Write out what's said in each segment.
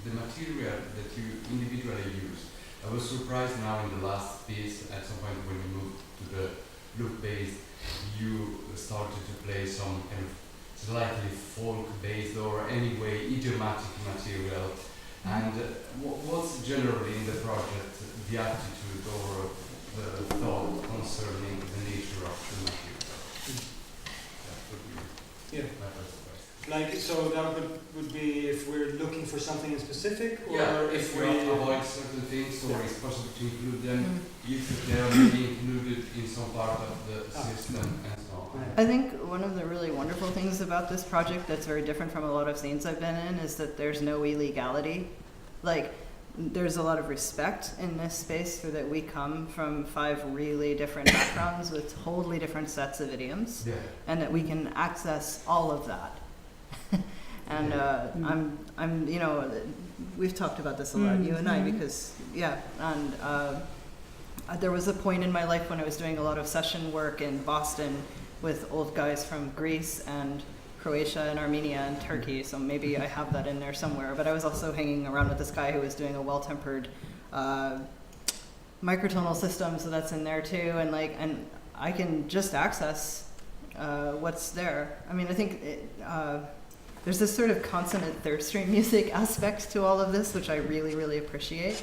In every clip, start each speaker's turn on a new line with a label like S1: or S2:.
S1: the material that you individually use. I was surprised now in the last piece, at some point when you moved to the loop bass, you started to play some kind of slightly folk-based or anyway idiomatic material. And what's generally in the project the attitude or the thought concerning the nature of the material? That would be my first question.
S2: Like, so that would be if we're looking for something in specific, or
S1: if we avoid certain things, or it's possible to include them if they are maybe included in some part of the system and so on.
S3: I think one of the really wonderful things about this project that's very different from a lot of scenes I've been in is that there's no illegality. Like, there's a lot of respect in this space for that we come from 5 really different backgrounds with totally different sets of idioms, and that we can access all of that. And I'm you know, we've talked about this a lot, you and I, because there was a point in my life when I was doing a lot of session work in Boston with old guys from Greece and Croatia and Armenia and Turkey, so maybe I have that in there somewhere. But I was also hanging around with this guy who was doing a well-tempered microtonal system, so that's in there too. And I can just access what's there. I mean, I think there's this sort of consonant third string music aspect to all of this, which I really, really appreciate,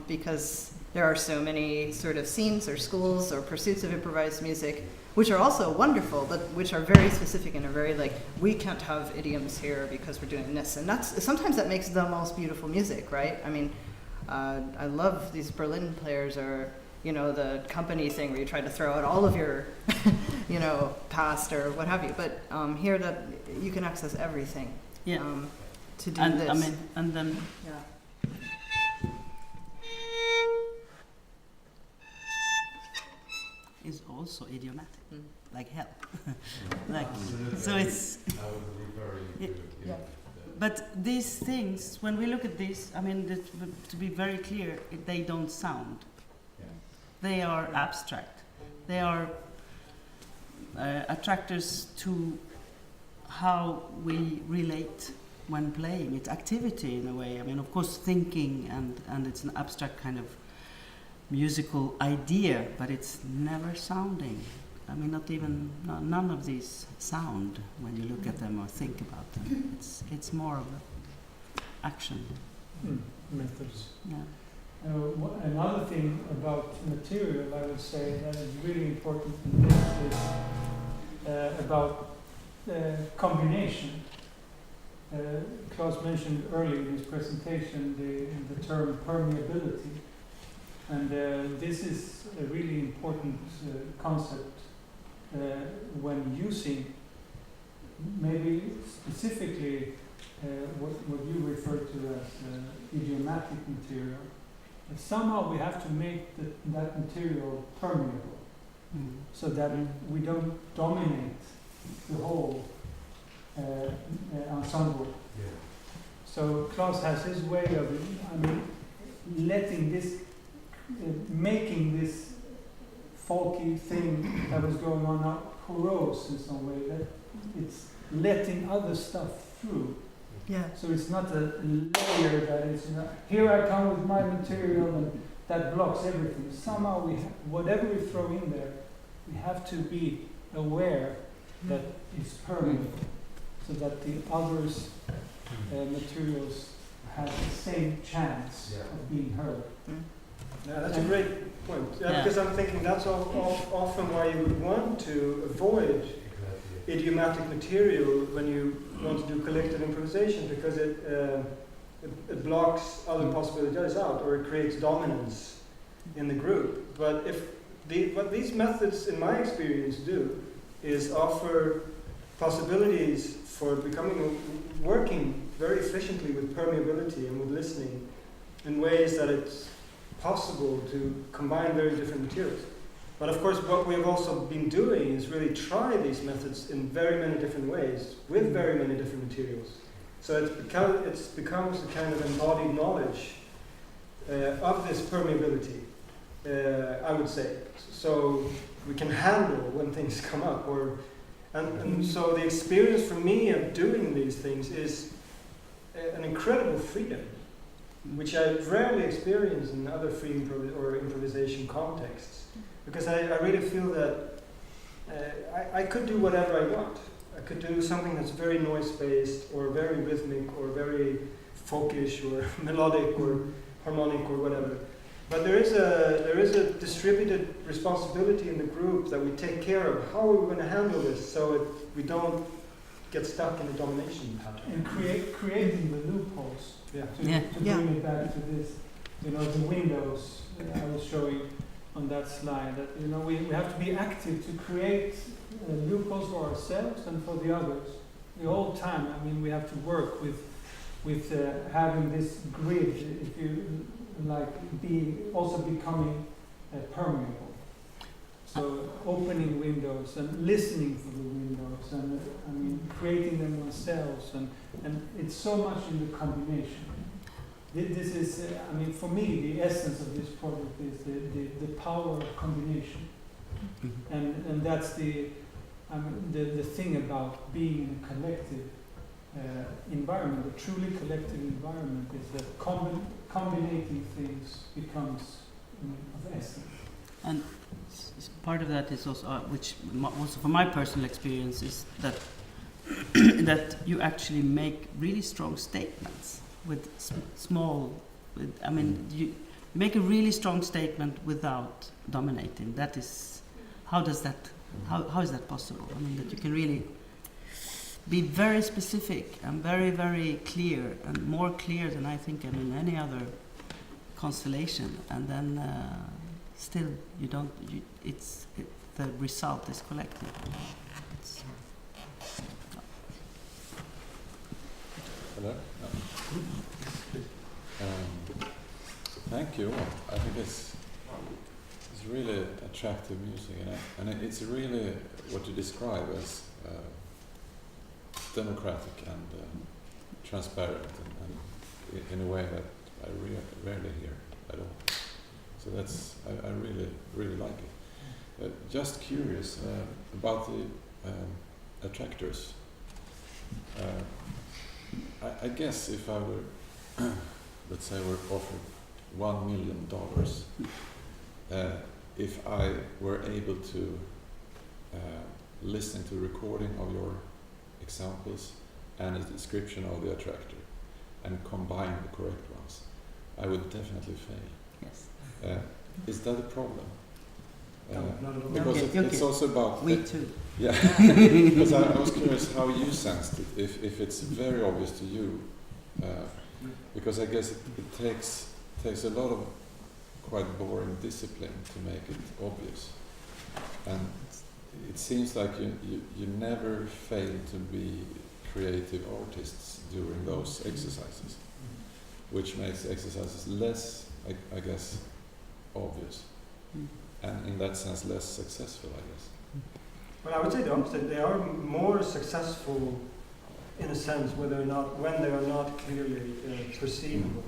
S3: because there are so many sort of scenes or schools or pursuits of improvised music, which are also wonderful, but which are very specific and are very we can't have idioms here because we're doing this. And sometimes that makes the most beautiful music, right? I mean, I love these Berlin players, or, you know, the company thing where you try to throw out all of your, you know, past or what have you. But here that you can access everything to do this.
S4: I mean, and then... is also idiomatic, like hell. So it's... But these things, when we look at this, I mean, to be very clear, they don't sound. They are abstract. They are attractors to how we relate when playing. It's activity in a way. I mean, of course, thinking, and it's an abstract kind of musical idea, but it's never sounding. I mean, none of these sound when you look at them or think about them. It's more of an action.
S5: Methods.
S4: Yeah.
S5: Another thing about material, I would say, that is really important in this is about combination. Klaus mentioned earlier in his presentation the term permeability. And this is a really important concept when using maybe specifically what you refer to as idiomatic material. But somehow we have to make that material permeable, so that we don't dominate the whole ensemble. So Klaus has his way of, letting this making this folky thing that was going on out porous in some way, that it's letting other stuff through. So it's not a layer that is, here I come with my material and that blocks everything. Somehow whatever we throw in there, we have to be aware that it's permeable, so that the others materials have the same chance of being heard.
S2: Yeah, that's a great point. Because I'm thinking that's often why you would want to avoid idiomatic material when you want to do collective improvisation, because it blocks other possibilities out, or it creates dominance in the group. But what these methods, in my experience, do is offer possibilities for working very efficiently with permeability and with listening in ways that it's possible to combine very different materials. But of course, what we've also been doing is really try these methods in very many different ways with very many different materials. So it becomes a kind of embodied knowledge of this permeability, I would say. So we can handle when things come up, and so the experience for me of doing these things is an incredible freedom, which I rarely experience in other free improvisation contexts. Because I really feel that I could do whatever I want. I could do something that's very noise-based, or very rhythmic, or very folkish, or melodic, or harmonic, or whatever. But there is a distributed responsibility in the group that we take care of. How are we going to handle this so we don't get stuck in a domination pattern?
S5: And creating the loopholes.
S2: Yeah.
S5: To bring it back to this, the windows I was showing on that slide. That we have to be active to create loopholes for ourselves and for the others. The whole time. I mean, we have to work with having this grid. If you like, also becoming permeable. So opening windows and listening for the windows, and creating them ourselves, and it's so much in the combination. This is, for me, the essence of this project is the power of combination, and that's the thing about being in a collective environment. A truly collective environment is that combining things becomes of essence.
S4: And part of that is also, which also from my personal experience, is that that you actually make really strong statements with small. You make a really strong statement without dominating. That is, how is that possible? That you can really be very specific and very, very clear, and more clear than I think any other constellation, and then still the result is collective.
S6: Hello? Thank you. I think it's really attractive music, and it's really what you describe as democratic and transparent, and in a way that I rarely hear at all. So I really, really like it. Just curious about the attractors. I guess if I were, let's say, were offered $1 million, if I were able to listen to a recording of your examples and a description of the attractor and combine the correct ones, I would definitely fail.
S4: Yes.
S6: Is that a problem?
S2: No, not at all.
S6: Because it's also about...
S4: We too.
S6: Yeah, because I was curious how you sensed it, if it's very obvious to you, because I guess it takes a lot of quite boring discipline to make it obvious, and it seems like you never fail to be creative artists during those exercises, which makes exercises less, I guess, obvious, and in that sense less successful, I guess.
S2: Well, I would say the opposite. They are more successful in a sense when they are not clearly perceivable.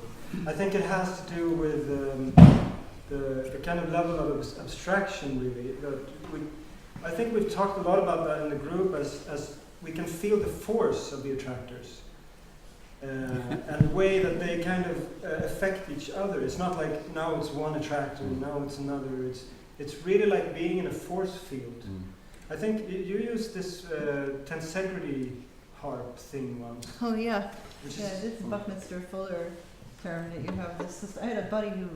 S2: I think it has to do with the kind of level of abstraction, really. I think we've talked a lot about that in the group, as we can feel the force of the attractors and the way that they kind of affect each other. It's not like now it's one attractor, now it's another. It's really like being in a force field. I think you used this tensegrity harp thing once.
S3: Oh yeah, this is Buckminster Fuller term that you have. I had a buddy who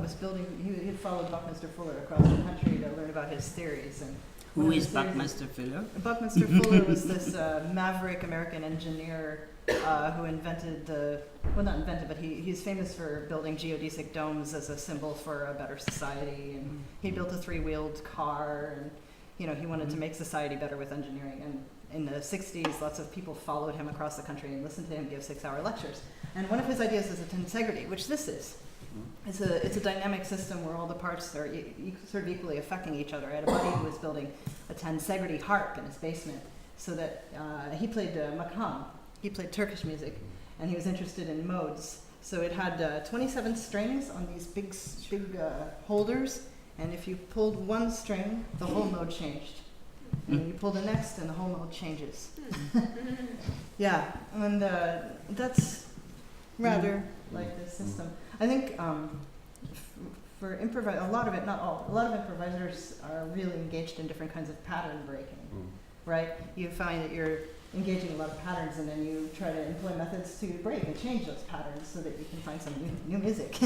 S3: was building. He had followed Buckminster Fuller across the country to learn about his theories. And
S4: who is Buckminster Fuller?
S3: Buckminster Fuller was this maverick American engineer who invented not invented, but he's famous for building geodesic domes as a symbol for a better society. And he built a 3-wheeled car, and he wanted to make society better with engineering. And in the 60s, lots of people followed him across the country and listened to him give 6-hour lectures. And one of his ideas is a tensegrity, which this is. It's a dynamic system where all the parts are sort of equally affecting each other. I had a buddy who was building a tensegrity harp in his basement, so that he played makam. He played Turkish music, and he was interested in modes. So it had 27 strings on these big holders, and if you pulled one string, the whole mode changed. And then you pull the next, and the whole mode changes. Yeah, and that's rather like this system. I think for a lot of it, not all, a lot of improvisers are really engaged in different kinds of pattern breaking, right? You find that you're engaging a lot of patterns, and then you try to employ methods to break and change those patterns so that you can find some new music.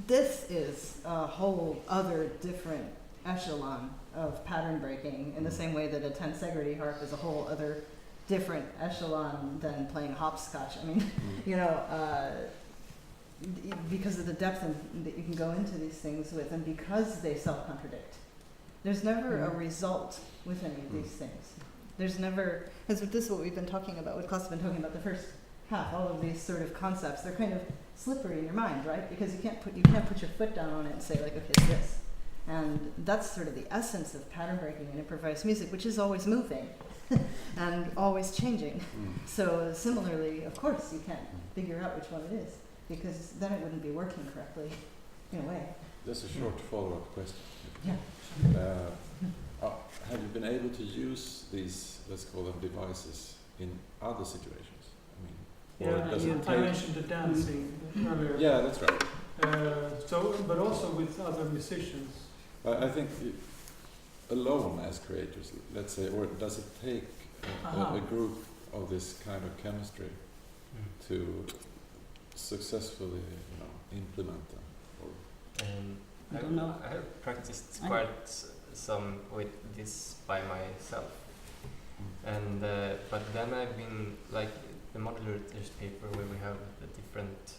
S3: This is a whole other different echelon of pattern breaking, in the same way that a tensegrity harp is a whole other different echelon than playing hopscotch. I mean, you know, because of the depth that you can go into these things with, and because they self-contradict. There's never a result with any of these things. There's never, because this is what we've been talking about, what Klaus has been talking about the first half, all of these sort of concepts, they're kind of slippery in your mind, right? Because you can't put your foot down on it and say like, okay, it's this. And that's sort of the essence of pattern breaking in improvised music, which is always moving and always changing. So similarly, of course, you can't figure out which one it is, because then it wouldn't be working correctly in a way.
S6: Just a short follow-up question.
S3: Yeah.
S6: Have you been able to use these, let's call them devices, in other situations? I mean, or does it
S5: I
S6: take...
S5: mentioned the dancing earlier.
S6: Yeah, that's right.
S5: But also with other musicians.
S6: I think alone as creators, let's say, or does it take a group of this kind of chemistry to successfully, implement them? Or
S4: I don't know.
S7: I have practiced quite some with this by myself, and but then I've been like the modular paper where we have the different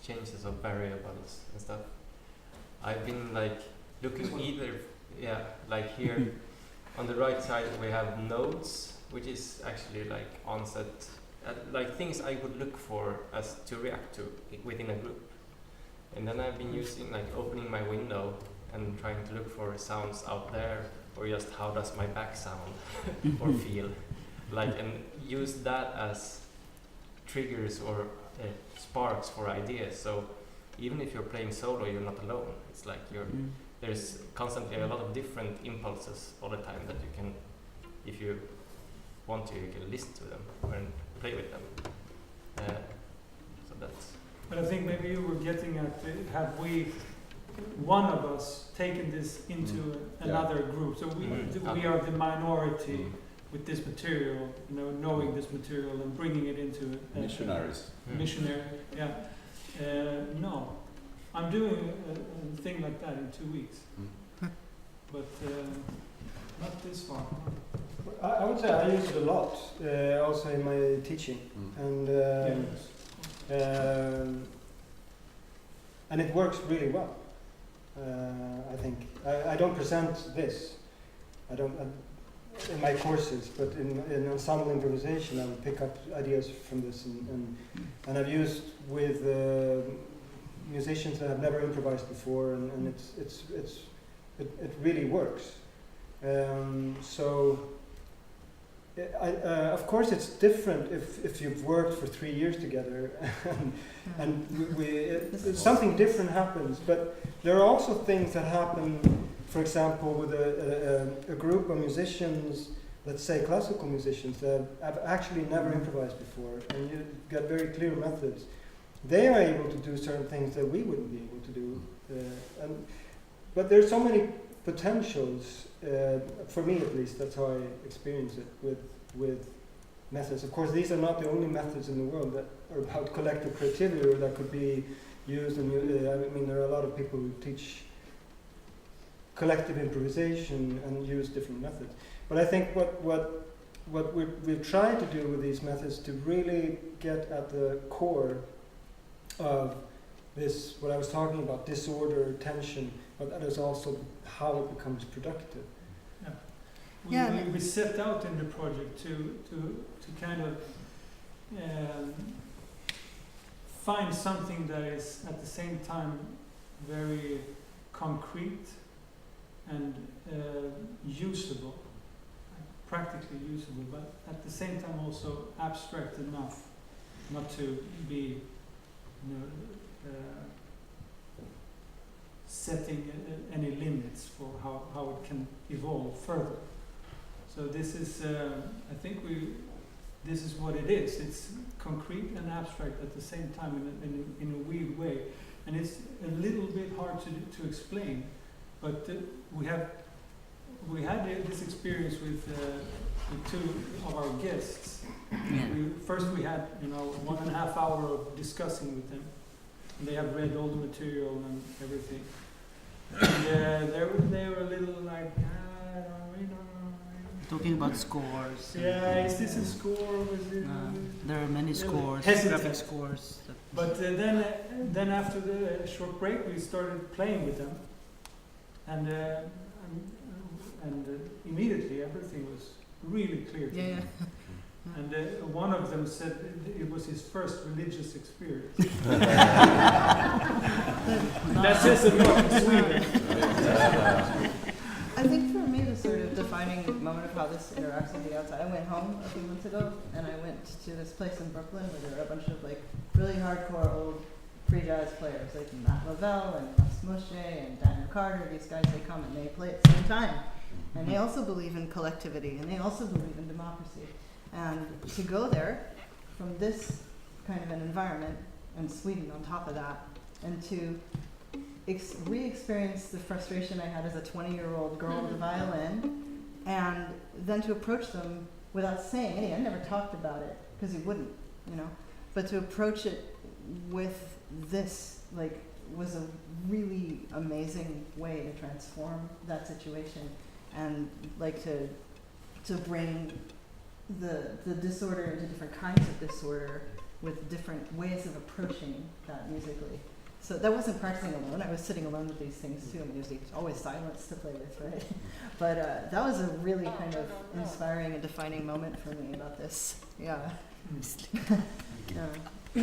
S7: changes of variables and stuff. I've been like looking like here on the right side we have nodes, which is actually like onset, like things I would look for as to react to within a group. And then I've been using like opening my window and trying to look for sounds out there, or just how does my back sound or feel, like, and use that as triggers or sparks for ideas. So even if you're playing solo, you're not alone. It's like there's constantly a lot of different impulses all the time that you can, if you want to, you can listen to them and play with them. So that's.
S5: But I think maybe you were getting at, have we, one of us, taken this into another group? So we are the minority with this material, knowing this material and bringing it into
S6: missionaries.
S5: Missionary, yeah. No, I'm doing a thing like that in 2 weeks, but not this far.
S2: I would say I use it a lot, also in my teaching, and it works really well. I think I don't present this. I don't in my courses, but in ensemble improvisation, I would pick up ideas from this, and I've used with musicians that have never improvised before, and it really works. So. Of course, it's different if you've worked for 3 years together, and something different happens. But there are also things that happen. For example, with a group of musicians, let's say classical musicians that have actually never improvised before, and you get very clear methods. They are able to do certain things that we wouldn't be able to do. But there's so many potentials, for me at least, that's how I experience it with methods. Of course, these are not the only methods in the world that are about collective creativity or that could be used. And there are a lot of people who teach collective improvisation and use different methods. But I think what we've tried to do with these methods to really get at the core of this, what I was talking about, disorder, tension, but that is also how it becomes productive.
S5: We set out in the project to kind of find something that is at the same time very concrete and usable, practically usable, but at the same time also abstract enough not to be setting any limits for how it can evolve further. So this is, I think this is what it is. It's concrete and abstract at the same time in a weird way, and it's a little bit hard to explain. But we had this experience with two of our guests. First we had 1.5 hour of discussing with them. And they have read all the material and everything. And they were a little like, we don't know.
S4: Talking about scores.
S5: Yeah, is this a score?
S4: There are many scores,
S5: hesitant.
S4: graphic scores.
S5: But then after the short break, we started playing with them, and immediately everything was really clear to them. And one of them said it was his first religious experience. That says a lot in Sweden.
S3: I think for me, the sort of defining moment of how this interacts with the outside, I went home a few months ago, and I went to this place in Brooklyn where there were a bunch of like really hardcore old free jazz players, like Matt Lavelle and Russ Moshe and Daniel Carter. These guys, they come and they play at the same time. And they also believe in collectivity, and they also believe in democracy. And to go there from this kind of an environment, and Sweden on top of that, and to re-experience the frustration I had as a 20-year-old girl with a violin, and then to approach them without saying anything. I never talked about it, because you wouldn't, but to approach it with this, like, was a really amazing way to transform that situation, and like to bring the disorder into different kinds of disorder with different ways of approaching that musically. So that wasn't practicing alone. I was sitting alone with these things too. I mean, there's always silence to play with, right? But that was a really kind of inspiring and defining moment for me about this. Yeah. I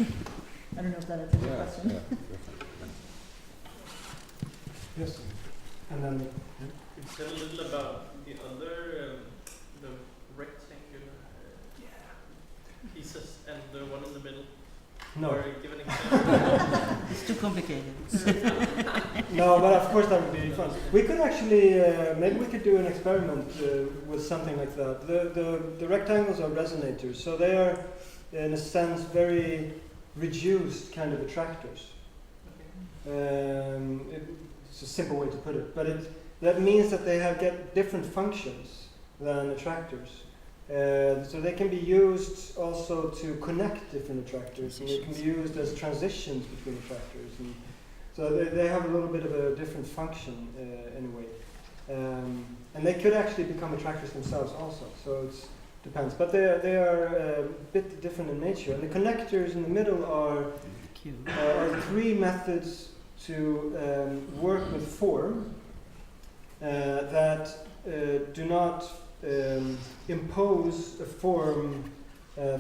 S3: don't know if that answers your question.
S2: Yes. And then
S8: Could you tell a little about the other, the rectangular pieces and the one in the middle?
S2: no.
S8: Or give an example.
S4: It's too complicated.
S2: No, but of course that would be fun. We could actually, maybe we could do an experiment with something like that. The rectangles are resonators, so they are, in a sense, very reduced kind of attractors. It's a simple way to put it, but that means that they get different functions than attractors. So they can be used also to connect different attractors, and they can be used as transitions between attractors. And so they have a little bit of a different function in a way. And they could actually become attractors themselves also, so it depends. But they are a bit different in nature. And the connectors in the middle are three methods to work with form that do not impose a form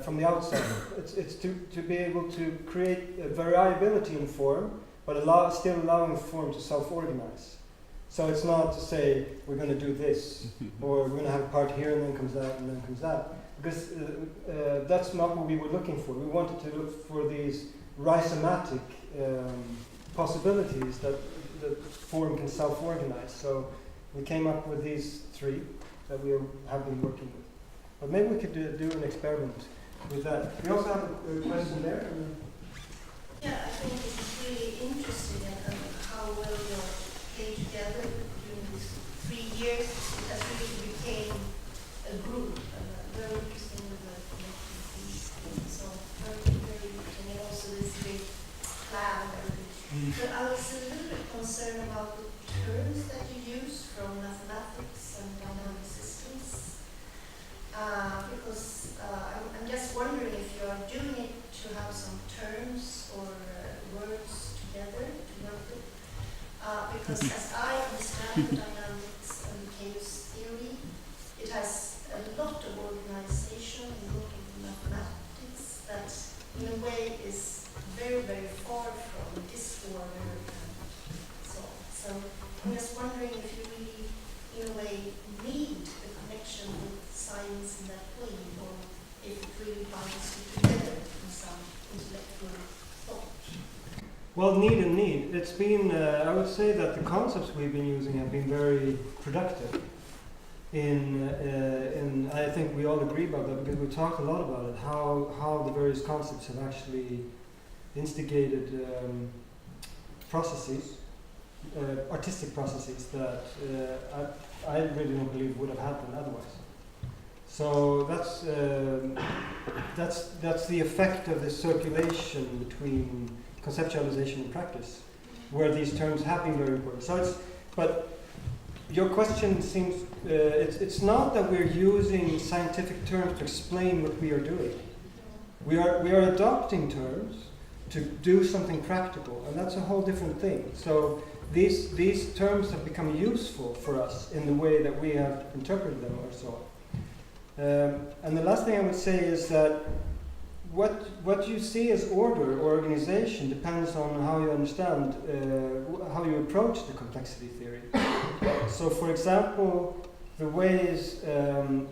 S2: from the outside. It's to be able to create a variability in form, but still allowing form to self-organize. So it's not to say we're going to do this, or we're going to have a part here and then comes that and then comes that, because that's not what we were looking for. We wanted to look for these rhizomatic possibilities that the form can self-organize. So we came up with these three that we have been working with. But maybe we could do an experiment with that. We also have a question there.
S9: Yeah, I think this is really interesting and how well you're playing together during these 3 years. It has really became a group. Very interesting with the connecting piece. So very interesting, and also this big plan. But I was a little bit concerned about the terms that you use from mathematics and dynamic systems. Because I'm just wondering if you are doing it to have some terms or words together to work with. Because as I understand dynamics and chaos theory, it has a lot of organization, a lot of mathematics that in a way is very, very far from disorder and so on. So I'm just wondering if you really, in a way, need a connection with science in that way, or if it really binds you together in some intellectual thought.
S2: Well, need. It's been, I would say that the concepts we've been using have been very productive in I think we all agree about that because we talked a lot about it, how the various concepts have actually instigated processes, artistic processes that I really don't believe would have happened otherwise. So that's the effect of the circulation between conceptualization and practice, where these terms have been very important. So but your question seems it's not that we're using scientific terms to explain what we are doing. We are adopting terms to do something practical, and that's a whole different thing. So these terms have become useful for us in the way that we have interpreted them, or so on. And the last thing I would say is that what you see as order or organization depends on how you understand, how you approach the complexity theory. So, for example, the ways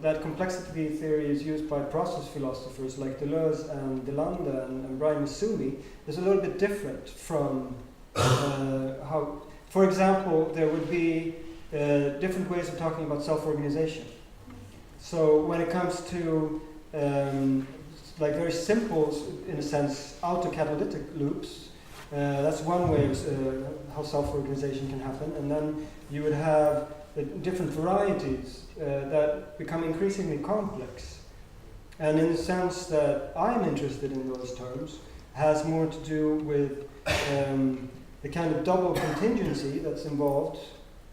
S2: that complexity theory is used by process philosophers like Deleuze and Delanda and Brian Masumi is a little bit different from how, for example, there would be different ways of talking about self-organization. So when it comes to like very simple, in a sense, autocatalytic loops, that's one way of how self-organization can happen. And then you would have different varieties that become increasingly complex. And in the sense that I'm interested in those terms, has more to do with the kind of double contingency that's involved,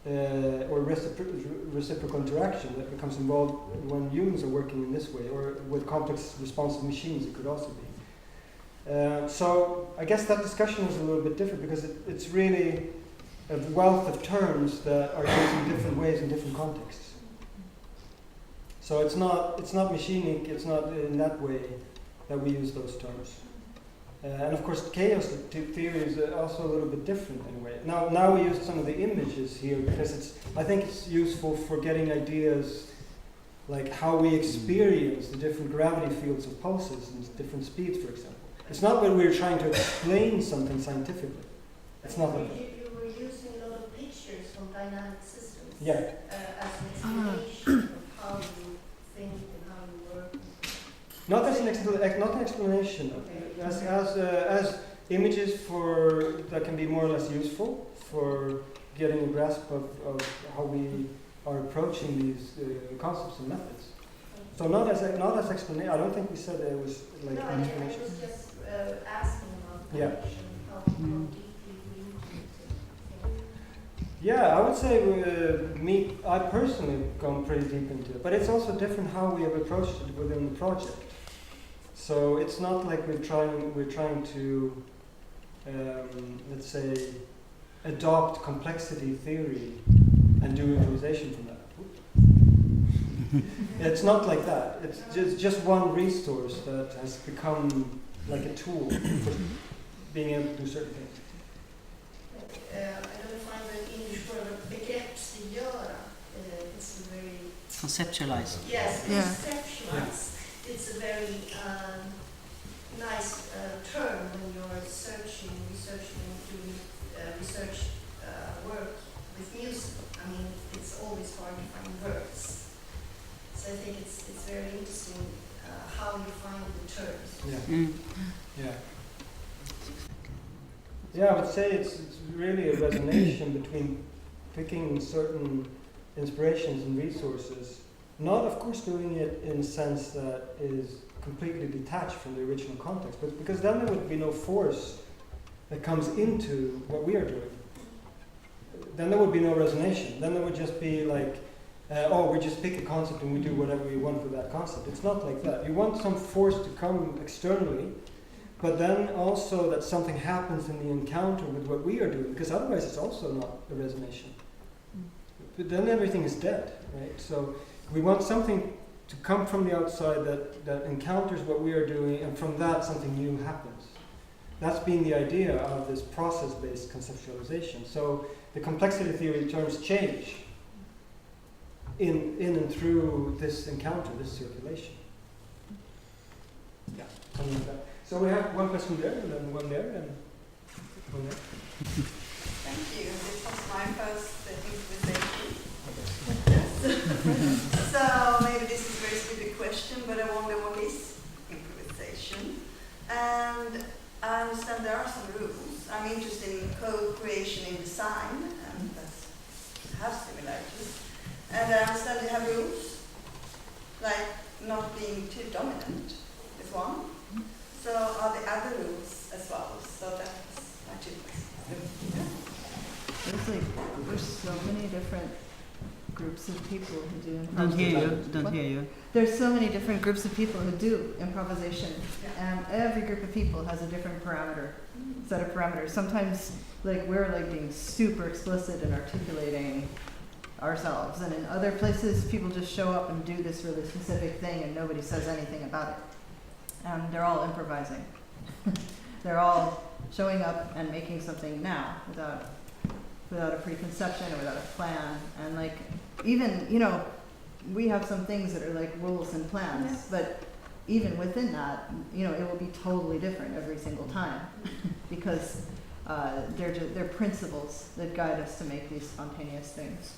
S2: or reciprocal interaction that becomes involved when humans are working in this way, or with complex responsive machines it could also be. So I guess that discussion is a little bit different because it's really a wealth of terms that are used in different ways in different contexts. So it's not machinic, it's not in that way that we use those terms. And of course, chaos theory is also a little bit different in a way. Now we use some of the images here because I think it's useful for getting ideas like how we experience the different gravity fields of pulses and different speeds, for example. It's not that we're trying to explain something scientifically. It's not like that.
S9: You were using a lot of pictures from dynamic systems
S2: Yeah.
S9: As an explanation of how you think and how you work.
S2: Not as an explanation.
S9: Okay.
S2: As images that can be more or less useful for getting a grasp of how we are approaching these concepts and methods. So not as explanation. I don't think we said it was like
S9: No,
S2: an
S9: I
S2: explanation.
S9: was just asking about the
S2: Yeah.
S9: connection, how deeply we into it.
S2: Yeah, I would say I personally gone pretty deep into it, but it's also different how we have approached it within the project. So it's not like we're trying to let's say adopt complexity theory and do improvisation from that. It's not like that. It's just one resource that has become like a tool for being able to do certain things.
S9: I don't find the English word of begreppsgöra. It's a very
S4: Conceptualize.
S9: yes,
S3: Yeah.
S9: conceptualize. It's a very nice term when you're researching, doing research work with music. I mean, it's always hard to find words. So I think it's very interesting how you find the terms.
S2: Yeah.
S4: Mm.
S2: Yeah. Yeah, I would say it's really a resonation between picking certain inspirations and resources, not of course doing it in a sense that is completely detached from the original context, but because then there would be no force that comes into what we are doing. Then there would be no resonation. Then there would just be like, we just pick a concept and we do whatever we want with that concept. It's not like that. You want some force to come externally, but then also that something happens in the encounter with what we are doing, because otherwise it's also not a resonation. But then everything is dead, right? So we want something to come from the outside that encounters what we are doing, and from that something new happens. That's been the idea of this process-based conceptualization. So the complexity theory terms change in and through this encounter, this circulation. Yeah, something like that. So we have one question there, and then one there, and one there.
S10: Thank you. This was my first improvisation.
S3: So maybe this is a very stupid question, but I wonder what is improvisation. And I understand there are some rules. I'm interested in co-creation in design, and that's have similarities. And I understand they have rules, like not being too dominant is one. So are there other rules as well? So that's my two questions. Yeah. There's so many different groups of people who do improvisation.
S4: Don't hear you.
S3: There's so many different groups of people who do improvisation, and every group of people has a different set of parameters. Sometimes, like, we're like being super explicit and articulating ourselves, and in other places, people just show up and do this really specific thing, and nobody says anything about it. And they're all improvising. They're all showing up and making something now without a preconception or without a plan. And like, even, we have some things that are like rules and plans, but even within that, it will be totally different every single time because they're principles that guide us to make these spontaneous things.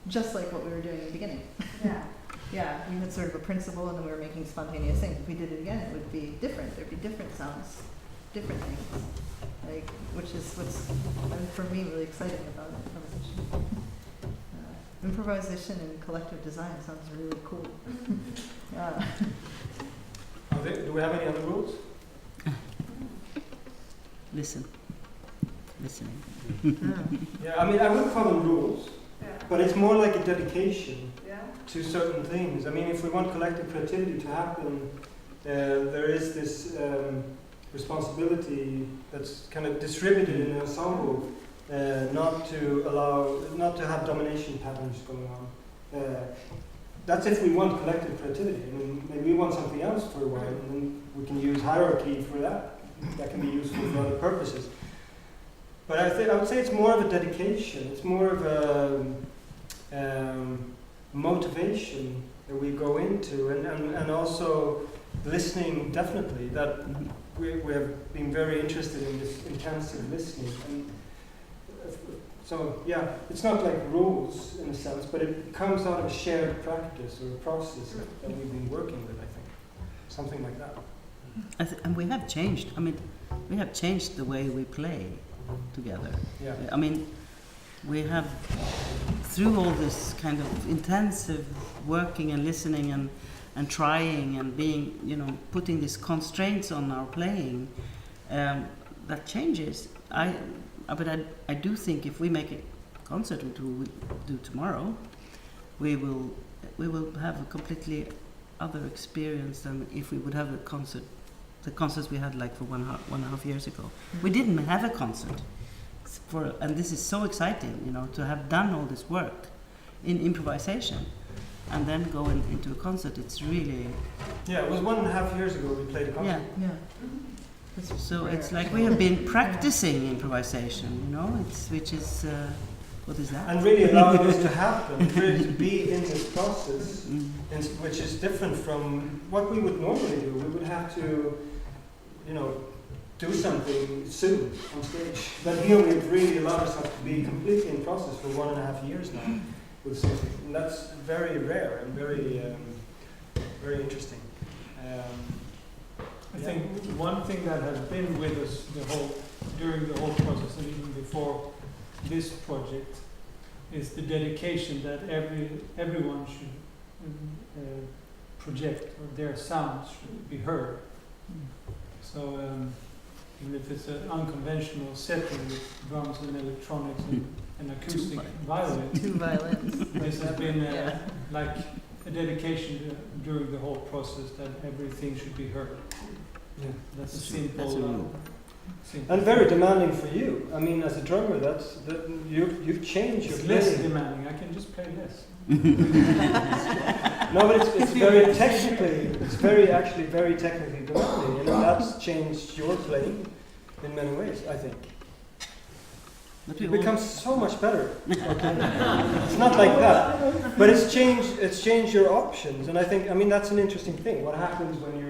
S3: Just like what we were doing in the beginning. Yeah. Yeah, we had sort of a principle and then we were making spontaneous things. If we did it again, it would be different. There'd be different sounds, different things. Like, which is what's, for me, really exciting about improvisation. Improvisation and collective design sounds really cool.
S2: Do we have any other rules?
S4: Listening.
S2: Yeah, I mean, I wouldn't call them rules, but it's more like a dedication to certain things. I mean, if we want collective creativity to happen, there is this responsibility that's kind of distributed in an ensemble, not to have domination patterns going on. That's if we want collective creativity. I mean, maybe we want something else for a while, and then we can use hierarchy for that. That can be useful for other purposes. But I would say it's more of a dedication. It's more of a motivation that we go into, and also listening. Definitely, that we have been very interested in this intensive listening. And so, yeah, it's not like rules in a sense, but it comes out of a shared practice or a process that we've been working with. I think something like that.
S4: And we have changed. I mean, we have changed the way we play together.
S2: Yeah.
S4: I mean, we have, through all this kind of intensive working and listening and trying and being, putting these constraints on our playing, that changes. But I do think if we make a concert, which we will do tomorrow, we will have a completely other experience than if we would have the concerts we had like for one and a half years ago. We didn't have a concert. And this is so exciting, to have done all this work in improvisation and then go into a concert. It's really...
S2: Yeah, it was 1.5 years ago we played a concert.
S4: Yeah. So it's like we have been practicing improvisation, which is... what is that?
S2: And really allowing this to happen, really to be in this process, which is different from what we would normally do. We would have to, do something soon on stage. But here we've really allowed ourselves to be completely in process for 1.5 years now with something. And that's very rare and very, very interesting.
S5: I think one thing that has been with us during the whole process and even before this project is the dedication that everyone should project, or their sounds should be heard. So even if it's an unconventional setting with drums and electronics and acoustic violin,
S3: 2 violins.
S5: this has been like a dedication during the whole process that everything should be heard.
S2: Yeah.
S5: That's a simple.
S4: That's a rule.
S2: And very demanding for you. I mean, as a drummer, you've changed your
S5: It's less
S2: playing.
S5: demanding. I can just play less.
S2: No, but it's very technically. It's actually very technically demanding, and that's changed your playing in many ways. I think you become so much better. Okay. It's not like that, but it's changed your options, and I mean that's an interesting thing. What happens when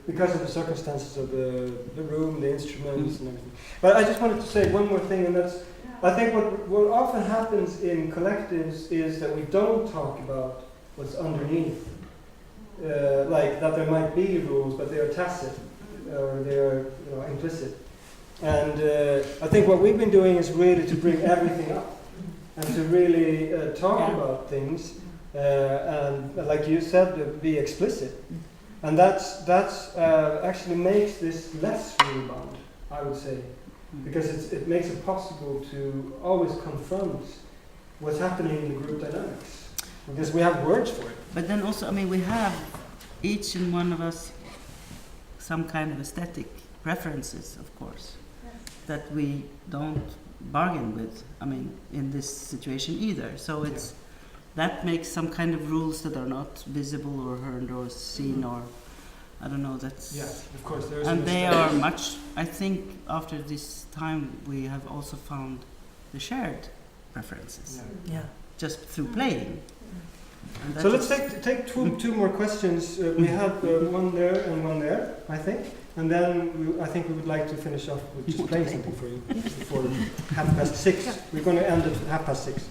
S2: because of the circumstances of the room, the instruments, and everything. But I just wanted to say one more thing, and that's I think what often happens in collectives is that we don't talk about what's underneath. Like that there might be rules, but they are tacit or they are implicit. And I think what we've been doing is really to bring everything up and to really talk about things and, like you said, be explicit. And that's actually makes this less rule-bound, I would say, because it makes it possible to always confront what's happening in the group dynamics, because we have words for it.
S4: But then also, I mean, we have each and one of us some kind of aesthetic preferences, of course, that we don't bargain with, I mean, in this situation either. So it's that makes some kind of rules that are not visible or heard or seen or I don't know, that's...
S2: Yeah, of course. There's
S4: and they are much, I think after this time we have also found the shared preferences.
S3: Yeah.
S4: Just through playing. And
S2: So
S4: that
S2: let's take two more questions. We have one there and one there, I think. And then I think we would like to finish off with just playing something for you before 6:30. We're going to end at 6:30.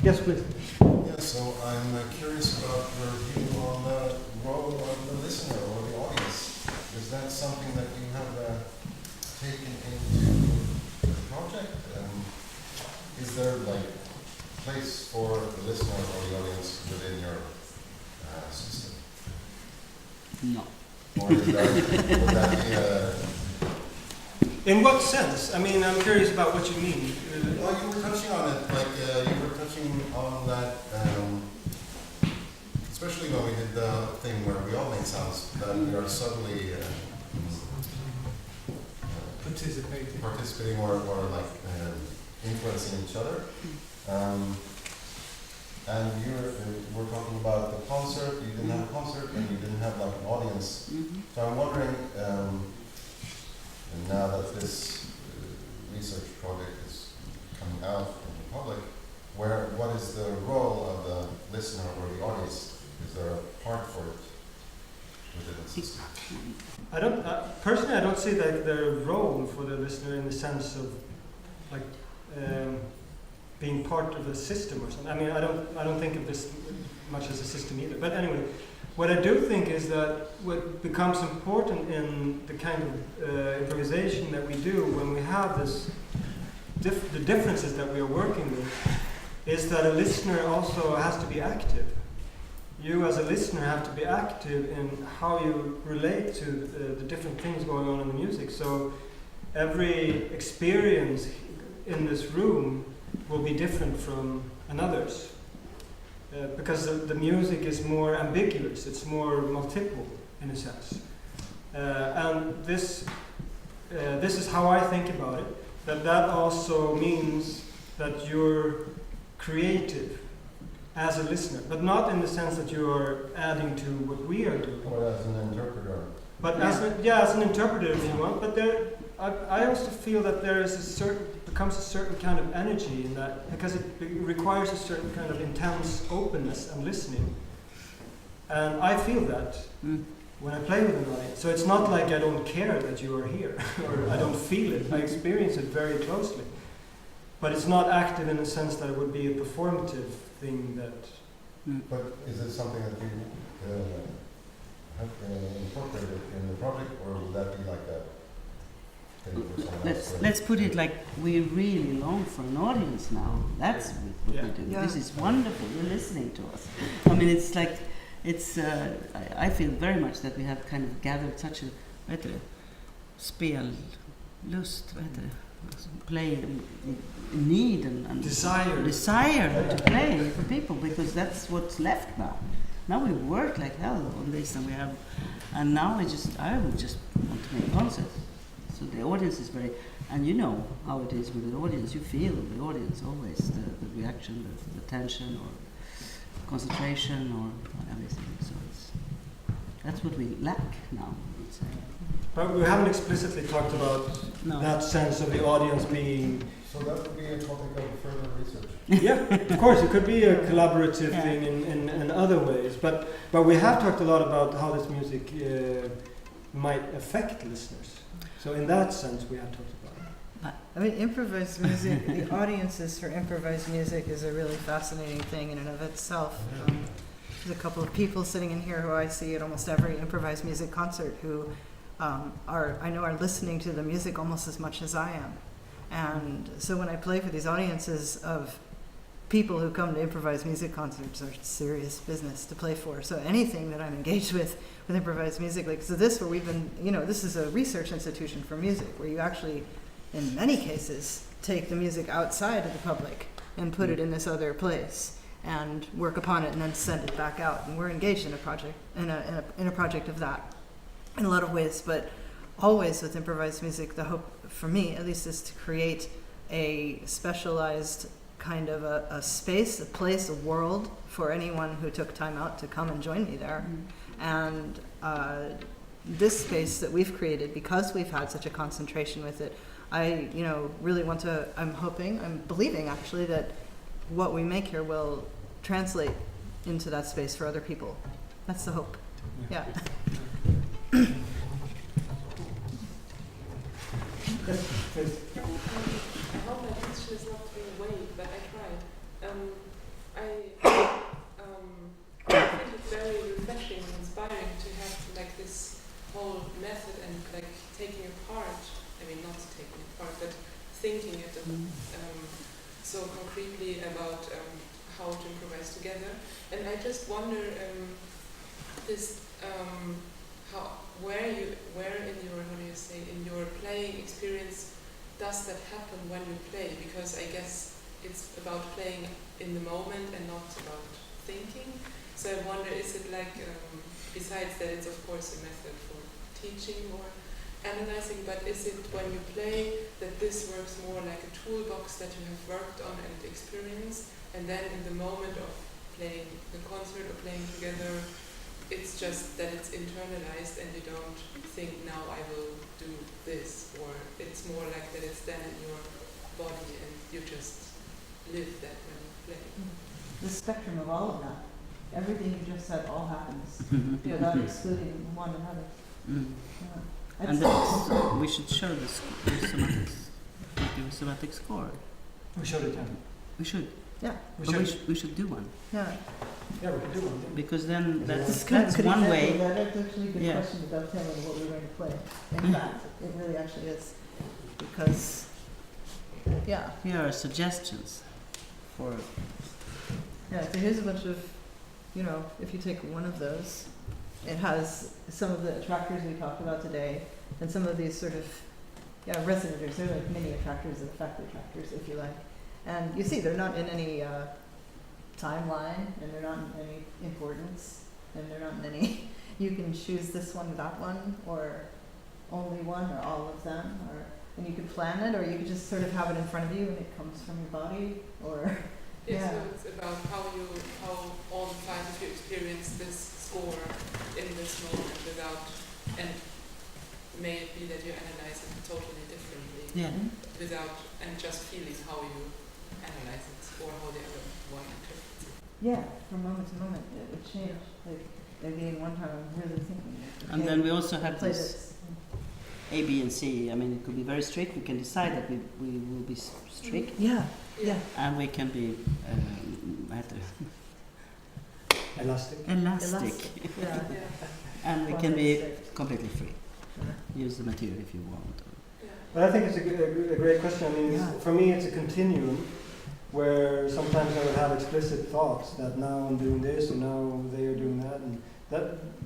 S2: Yes, please.
S10: Yeah, so I'm curious about your view on the role of the listener or the audience. Is that something that you have taken into the project? Is there like place for the listener or the audience within your system?
S4: No.
S10: Or is that, would that be a...
S2: In what sense? I mean, I'm curious about what you mean.
S10: Well, you were touching on it, like you were touching on that, especially when we did the thing where we all make sounds, that we are suddenly participating or like influencing each other. And you were talking about the concert, you didn't have a concert and you didn't have like an audience. So I'm wondering, and now that this research project is coming out in the public, what is the role of the listener or the audience? Is there a part for it within the system?
S2: Personally, I don't see the role for the listener in the sense of like being part of a system or something. I mean, I don't think of this much as a system either. But anyway, what I do think is that what becomes important in the kind of improvisation that we do when we have this the differences that we are working with is that a listener also has to be active. You as a listener have to be active in how you relate to the different things going on in the music. So every experience in this room will be different from another's. Because the music is more ambiguous, it's more multiple in a sense. And this is how I think about it, that also means that you're creative as a listener, but not in the sense that you're adding to what we are doing.
S10: Or as an interpreter.
S2: But as an interpreter if you want, but I also feel that there is becomes a certain kind of energy in that, because it requires a certain kind of intense openness and listening. And I feel that when I play with an audience. So it's not like I don't care that you are here, or I don't feel it. I experience it very closely. But it's not active in the sense that it would be a performative thing that...
S10: But is it something that you have incorporated in the project, or would that be like a...
S4: Let's put it like we really long for an audience now. That's what we do.
S3: Yeah.
S4: This is wonderful. You're listening to us. I mean, it's like, I feel very much that we have kind of gathered such a spellust, play need and desire to play for people, because that's what's left now. Now we work like hell on this, and now I would just want to make concerts. So the audience is very, and you know how it is with the audience. You feel the audience always, the reaction, the tension or concentration or everything. So that's what we lack now, I would say.
S2: But we haven't explicitly talked about that sense of the audience being...
S10: So that would be a topic of further research.
S2: Yeah, of course, it could be a collaborative thing in other ways. But we have talked a lot about how this music might affect listeners. So in that sense, we have talked about it.
S3: I mean, improvised music, the audiences for improvised music is a really fascinating thing in and of itself. there's a couple of people sitting in here who I see at almost every improvised music concert who I know are listening to the music almost as much as I am. And so when I play for these audiences of people who come to improvised music concerts are serious business to play for. So anything that I'm engaged with improvised music, like, so this where we've been, this is a research institution for music where you actually, in many cases, take the music outside of the public and put it in this other place and work upon it and then send it back out. And we're engaged in a project, in a project of that in a lot of ways, but always with improvised music, the hope for me at least is to create a specialized kind of a space, a place, a world for anyone who took time out to come and join me there. And this space that we've created, because we've had such a concentration with it, I really want to, I'm believing actually that what we make here will translate into that space for other people. That's the hope. Yeah.
S2: Yes,
S11: I hope my question is not being vague, but I tried. I think it's very refreshing and inspiring to have like this whole method and like taking apart. I mean, not taking it apart, but thinking it so concretely about how to improvise together. And I just wonder where in your, how do you say, in your playing experience does that happen when you play? Because I guess it's about playing in the moment and not about thinking. So I wonder, is it like, besides that it's of course a method for teaching or analyzing, but is it when you play that this works more like a toolbox that you have worked on and experienced, and then in the moment of playing the concert or playing together, it's just that it's internalized and you don't think, now I will do this, or it's more like that it's then in your body and you just live that when you play.
S3: The spectrum of all of that. Everything you just said all happens without excluding one another. Yeah.
S4: And we should show the somatic score.
S2: we showed it, yeah.
S4: We should.
S3: Yeah.
S4: We should do one.
S3: Yeah.
S2: Yeah, we can do one.
S4: Because then that's
S3: Kind of good
S4: one
S3: example
S4: way.
S3: That's actually a good
S4: Yeah.
S3: question to dovetail into what we're going to play. In fact, it really actually is. Because, yeah.
S4: Here are suggestions for.
S3: Yeah, so here's a bunch of, if you take one of those, it has some of the attractors we talked about today, and some of these sort of, resonators. They're like mini attractors and effect attractors, if you like. And you see, they're not in any timeline, and they're not in any importance, and they're not in any, you can choose this one, that one, or only one, or all of them, and you could plan it, or you could just sort of have it in front of you and it comes from your body, or,
S11: Yeah, so it's about how all the time you experience this score in this moment without, and may it be that you analyze it totally differently, without, and just feeling how you analyze it or how the other one interprets it.
S3: Yeah, from moment to moment, it would change. Like, maybe in one time I'm really thinking.
S4: And then we also have
S3: play
S4: this A, B, and C. I mean, it could be very strict. We can decide that we will be strict.
S3: Yeah, yeah.
S4: And we can be
S2: Elastic.
S4: elastic.
S3: Yeah.
S4: And we can be completely free. Use the material if you want.
S2: But I think it's a great question. I mean, for me, it's a continuum where sometimes I would have explicit thoughts that now I'm doing this and now they are doing that, and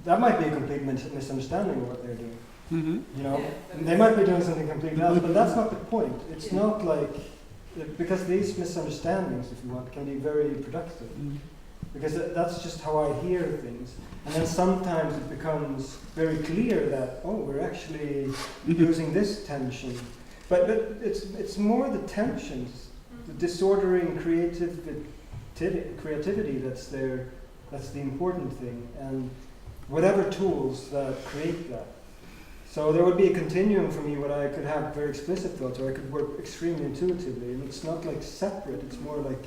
S2: that might be a complete misunderstanding of what they're doing.
S4: Mm-hmm.
S2: They might be doing something completely else, but that's not the point. It's not like, because these misunderstandings, if you want, can be very productive.
S4: Mm-hmm.
S2: Because that's just how I hear things. And then sometimes it becomes very clear that, oh, we're actually using this tension. But it's more the tensions, the disordering creativity that's there, that's the important thing. And whatever tools that create that. So there would be a continuum for me where I could have very explicit thoughts, or I could work extremely intuitively. And it's not like separate, it's more like,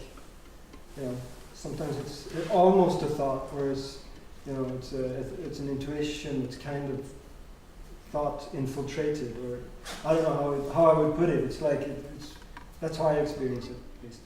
S2: sometimes it's almost a thought, whereas it's an intuition. It's kind of thought infiltrated, or I don't know how I would put it. It's like that's how I experience it, at least.